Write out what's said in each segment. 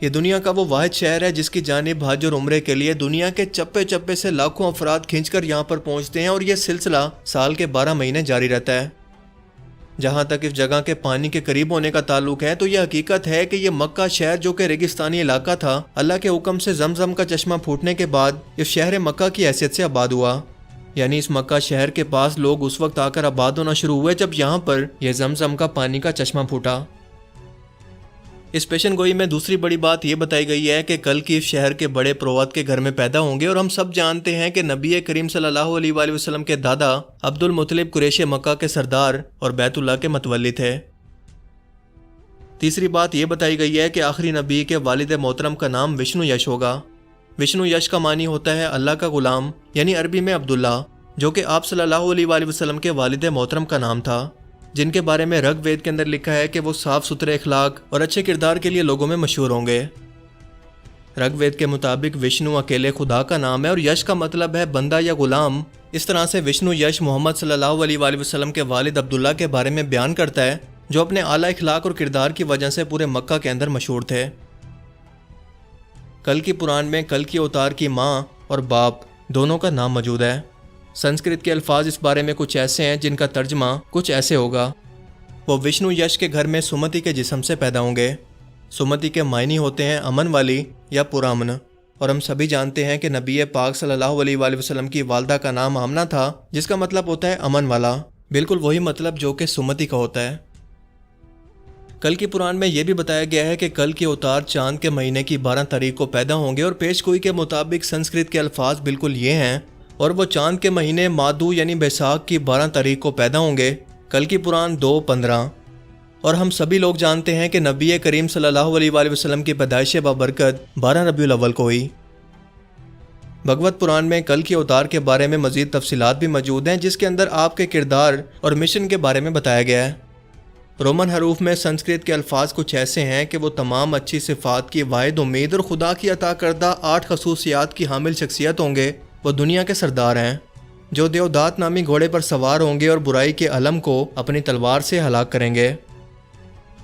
یہ دنیا کا وہ واحد شہر ہے جس کی جانب حج اور عمرے کے لیے دنیا کے چپے چپے سے لاکھوں افراد کھنچ کر یہاں پر پہنچتے ہیں، اور یہ سلسلہ سال کے 12 مہینے جاری رہتا ہے۔ جہاں تک اس جگہ کے پانی کے قریب ہونے کا تعلق ہے تو یہ حقیقت ہے کہ یہ مکہ شہر جو کہ ریگستانی علاقہ تھا، اللہ کے حکم سے زمزم کا چشمہ پھوٹنے کے بعد اس شہر مکہ کی حیثیت سے آباد ہوا۔ یعنی اس مکہ شہر کے پاس لوگ اس وقت آ کر آباد ہونا شروع ہوئے جب یہاں پر یہ زمزم کا پانی کا چشمہ پھوٹا۔ اس پیشن گوئی میں دوسری بڑی بات یہ بتائی گئی ہے کہ کل کی اس شہر کے بڑے پروت کے گھر میں پیدا ہوں گے، اور ہم سب جانتے ہیں کہ نبی کریم صلی اللہ علیہ وآلہ وسلم کے دادا عبد المطلب قریش مکہ کے سردار اور بیت اللہ کے متولی تھے۔ تیسری بات یہ بتائی گئی ہے کہ آخری نبی کے والد محترم کا نام وشنو یش ہوگا۔ وشنو یش کا معنی ہوتا ہے اللہ کا غلام، یعنی عربی میں عبداللہ، جو کہ آپ صلی اللہ علیہ وآلہ وسلم کے والد محترم کا نام تھا، جن کے بارے میں رگ وید کے اندر لکھا ہے کہ وہ صاف ستھرے اخلاق اور اچھے کردار کے لیے لوگوں میں مشہور ہوں گے۔ رگ وید کے مطابق وشنو اکیلے خدا کا نام ہے، اور یش کا مطلب ہے بندہ یا غلام۔ اس طرح سے وشنو یش محمد صلی اللہ علیہ وآلہ وسلم کے والد عبداللہ کے بارے میں بیان کرتا ہے، جو اپنے اعلیٰ اخلاق اور کردار کی وجہ سے پورے مکہ کے اندر مشہور تھے۔ کل کی پران میں کل کی اوتار کی ماں اور باپ دونوں کا نام موجود ہے۔ سنسکرت کے الفاظ اس بارے میں کچھ ایسے ہیں جن کا ترجمہ کچھ ایسے ہوگا: وہ وشنو یش کے گھر میں سمتی کے جسم سے پیدا ہوں گے۔ سمتی کے معنی ہوتے ہیں امن والی یا پرامن، اور ہم سبھی جانتے ہیں کہ نبی پاک صلی اللہ علیہ وآلہ وسلم کی والدہ کا نام آمنہ تھا، جس کا مطلب ہوتا ہے امن والا، بالکل وہی مطلب جو کہ سمتی کا ہوتا ہے۔ کل کی پران میں یہ بھی بتایا گیا ہے کہ کل کے اوتار چاند کے مہینے کی 12 تاریخ کو پیدا ہوں گے، اور پیش گوئی کے مطابق سنسکرت کے الفاظ بالکل یہ ہیں، اور وہ چاند کے مہینے مادو یعنی بیساکھ کی 12 تاریخ کو پیدا ہوں گے۔ کل کی پران 2:15۔ اور ہم سبھی لوگ جانتے ہیں کہ نبی کریم صلی اللہ علیہ وآلہ وسلم کی پیدائش بابرکت 12 ربیع الاول کو ہوئی۔ بھگوت پران میں کل کے اوتار کے بارے میں مزید تفصیلات بھی موجود ہیں، جس کے اندر آپ کے کردار اور مشن کے بارے میں بتایا گیا ہے۔ رومن حروف میں سنسکرت کے الفاظ کچھ ایسے ہیں کہ وہ تمام اچھی صفات کی واحد امید اور خدا کی عطا کردہ 8 خصوصیات کی حامل شخصیت ہوں گے۔ وہ دنیا کے سردار ہیں جو دیودات نامی گھوڑے پر سوار ہوں گے اور برائی کے علم کو اپنی تلوار سے ہلاک کریں گے۔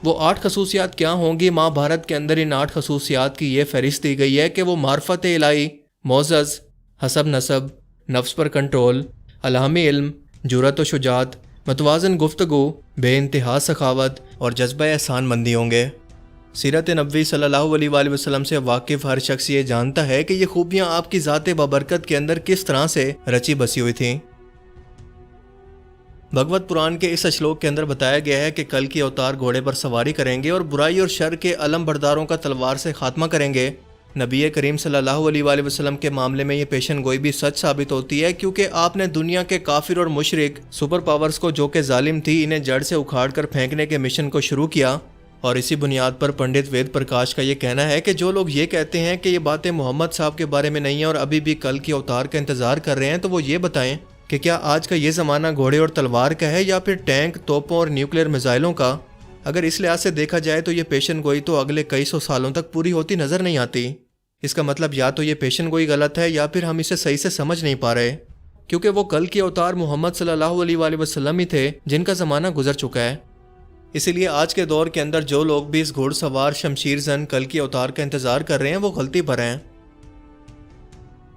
وہ 8 خصوصیات کیا ہوں گی؟ مہا بھارت کے اندر ان 8 خصوصیات کی یہ فہرست دی گئی ہے کہ وہ معرفت الہی، معزز، حسب نسب، نفس پر کنٹرول، الہامی علم، جرأت و شجاعت، متوازن گفتگو، بے انتہا سخاوت اور جذبہ احسان مندی ہوں گے۔ سیرت نبوی صلی اللہ علیہ وآلہ وسلم سے واقف ہر شخص یہ جانتا ہے کہ یہ خوبیاں آپ کی ذات بابرکت کے اندر کس طرح سے رچی بسی ہوئی تھیں۔ بھگوت پران کے اس اشلوک کے اندر بتایا گیا ہے کہ کل کی اوتار گھوڑے پر سواری کریں گے اور برائی اور شر کے علم برداروں کا تلوار سے خاتمہ کریں گے۔ نبی کریم صلی اللہ علیہ وآلہ وسلم کے معاملے میں یہ پیشن گوئی بھی سچ ثابت ہوتی ہے، کیونکہ آپ نے دنیا کے کافر اور مشرک سپر پاورز کو جو کہ ظالم تھی انہیں جڑ سے اکھاڑ کر پھینکنے کے مشن کو شروع کیا۔ اور اسی بنیاد پر پنڈت وید پرکاش کا یہ کہنا ہے کہ جو لوگ یہ کہتے ہیں کہ یہ باتیں محمد صاحب کے بارے میں نہیں ہیں اور ابھی بھی کل کی اوتار کا انتظار کر رہے ہیں، تو وہ یہ بتائیں کہ کیا آج کا یہ زمانہ گھوڑے اور تلوار کا ہے یا پھر ٹینک، توپوں اور نیوکلیر میزائلوں کا؟ اگر اس لحاظ سے دیکھا جائے تو یہ پیشن گوئی تو اگلے کئی سو سالوں تک پوری ہوتی نظر نہیں آتی۔ اس کا مطلب یا تو یہ پیشن گوئی غلط ہے یا پھر ہم اسے صحیح سے سمجھ نہیں پا رہے، کیونکہ وہ کل کے اوتار محمد صلی اللہ علیہ وآلہ وسلم ہی تھے جن کا زمانہ گزر چکا ہے۔ اسی لیے آج کے دور کے اندر جو لوگ بھی اس گھوڑ سوار شمشیر زن کل کی اوتار کا انتظار کر رہے ہیں وہ غلطی پر ہیں۔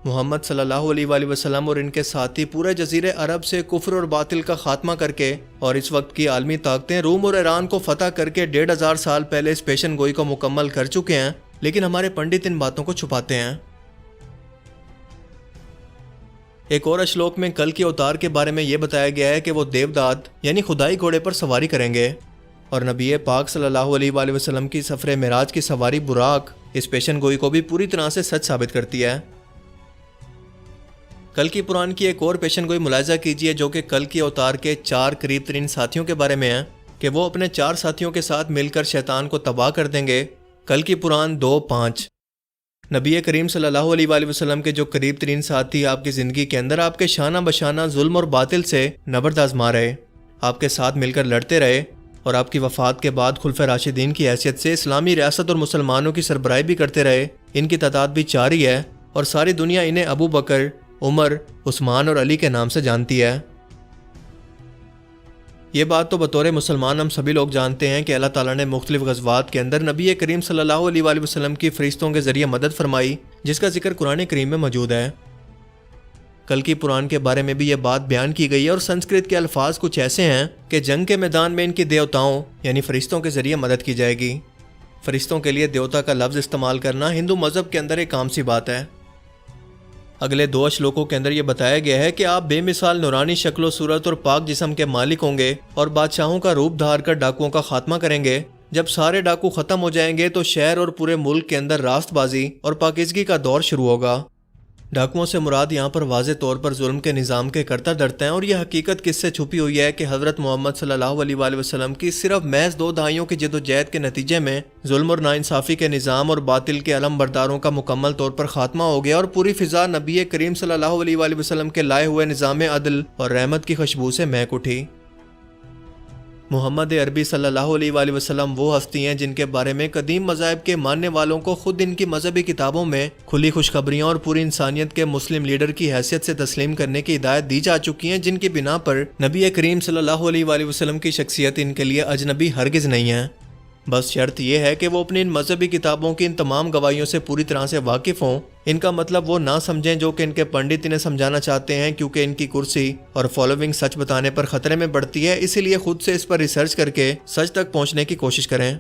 محمد صلی اللہ علیہ وآلہ وسلم اور ان کے ساتھی پورے جزیرے عرب سے کفر اور باطل کا خاتمہ کر کے اور اس وقت کی عالمی طاقتیں روم اور ایران کو فتح کر کے 1500 سال پہلے اس پیشن گوئی کو مکمل کر چکے ہیں، لیکن ہمارے پنڈت ان باتوں کو چھپاتے ہیں۔ ایک اور اشلوک میں کل کے اوتار کے بارے میں یہ بتایا گیا ہے کہ وہ دیودات یعنی خدائی گھوڑے پر سواری کریں گے، اور نبی پاک صلی اللہ علیہ وآلہ وسلم کی سفر معراج کی سواری براق اس پیشن گوئی کو بھی پوری طرح سے سچ ثابت کرتی ہے۔ کل کی پران کی ایک اور پیشن گوئی ملاحظہ کیجیے جو کہ کل کی اوتار کے 4 قریب ترین ساتھیوں کے بارے میں ہے کہ وہ اپنے 4 ساتھیوں کے ساتھ مل کر شیطان کو تباہ کر دیں گے۔ کل کی پران 2:5۔ نبی کریم صلی اللہ علیہ وآلہ وسلم کے جو قریب ترین ساتھی آپ کی زندگی کے اندر آپ کے شانہ بشانہ ظلم اور باطل سے نبرد آزما رہے، آپ کے ساتھ مل کر لڑتے رہے، اور آپ کی وفات کے بعد خلفۂ راشدین کی حیثیت سے اسلامی ریاست اور مسلمانوں کی سربراہی بھی کرتے رہے، ان کی تعداد بھی 4 ہی ہے، اور ساری دنیا انہیں ابو بکر، عمر، عثمان اور علی کے نام سے جانتی ہے۔ یہ بات تو بطور مسلمان ہم سبھی لوگ جانتے ہیں کہ اللہ تعالیٰ نے مختلف غزوات کے اندر نبی کریم صلی اللہ علیہ وآلہ وسلم کی فرشتوں کے ذریعے مدد فرمائی، جس کا ذکر قرآن کریم میں موجود ہے۔ کلکی پران کے بارے میں بھی یہ بات بیان کی گئی ہے، اور سنسکرت کے الفاظ کچھ ایسے ہیں کہ جنگ کے میدان میں ان کی دیوتاؤں یعنی فرشتوں کے ذریعے مدد کی جائے گی۔ فرشتوں کے لیے دیوتا کا لفظ استعمال کرنا ہندو مذہب کے اندر ایک عام سی بات ہے۔ اگلے 2 اشلوکوں کے اندر یہ بتایا گیا ہے کہ آپ بے مثال نورانی شکل و صورت اور پاک جسم کے مالک ہوں گے اور بادشاہوں کا روپ دھار کر ڈاکوؤں کا خاتمہ کریں گے۔ جب سارے ڈاکو ختم ہو جائیں گے تو شہر اور پورے ملک کے اندر راست بازی اور پاکیزگی کا دور شروع ہوگا۔ ڈاکوؤں سے مراد یہاں پر واضح طور پر ظلم کے نظام کے کرتا ڈرتے ہیں، اور یہ حقیقت کس سے چھپی ہوئی ہے کہ حضرت محمد صلی اللہ علیہ وآلہ وسلم کی صرف محض 2 دہائیوں کی جد و جہد کے نتیجے میں ظلم اور ناانصافی کے نظام اور باطل کے علم برداروں کا مکمل طور پر خاتمہ ہو گیا، اور پوری فضا نبی کریم صلی اللہ علیہ وآلہ وسلم کے لائے ہوئے نظام عدل اور رحمت کی خوشبو سے مہک اٹھی۔ محمد عربی صلی اللہ علیہ وآلہ وسلم وہ ہستی ہیں جن کے بارے میں قدیم مذاہب کے ماننے والوں کو خود ان کی مذہبی کتابوں میں کھلی خوشخبریاں اور پوری انسانیت کے مسلم لیڈر کی حیثیت سے تسلیم کرنے کی ہدایت دی جا چکی ہیں، جن کی بنا پر نبی کریم صلی اللہ علیہ وآلہ وسلم کی شخصیت ان کے لیے اجنبی ہرگز نہیں ہے۔ بس شرط یہ ہے کہ وہ اپنی ان مذہبی کتابوں کی ان تمام گواہیوں سے پوری طرح سے واقف ہوں۔ ان کا مطلب وہ نہ سمجھیں جو کہ ان کے پنڈت انہیں سمجھانا چاہتے ہیں، کیونکہ ان کی کرسی اور فالوونگ سچ بتانے پر خطرے میں بڑھتی ہے، اسی لیے خود سے اس پر ریسرچ کر کے سچ تک پہنچنے کی کوشش کریں۔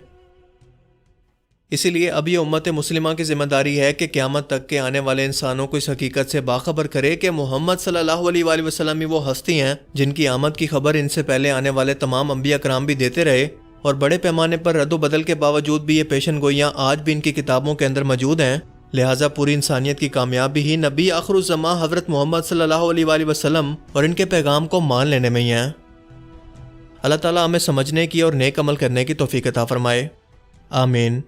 اسی لیے اب یہ امت مسلمہ کی ذمہ داری ہے کہ قیامت تک کے آنے والے انسانوں کو اس حقیقت سے باخبر کرے کہ محمد صلی اللہ علیہ وآلہ وسلم ہی وہ ہستی ہیں جن کی آمد کی خبر ان سے پہلے آنے والے تمام انبیاء کرام بھی دیتے رہے، اور بڑے پیمانے پر رد و بدل کے باوجود بھی یہ پیشن گوئیاں آج بھی ان کی کتابوں کے اندر موجود ہیں۔ لہٰذا پوری انسانیت کی کامیابی ہی نبی آخر الزماں حضرت محمد صلی اللہ علیہ وآلہ وسلم اور ان کے پیغام کو مان لینے میں ہی ہے۔ اللہ تعالیٰ ہمیں سمجھنے کی اور نیک عمل کرنے کی توفیق عطا فرمائے، آمین۔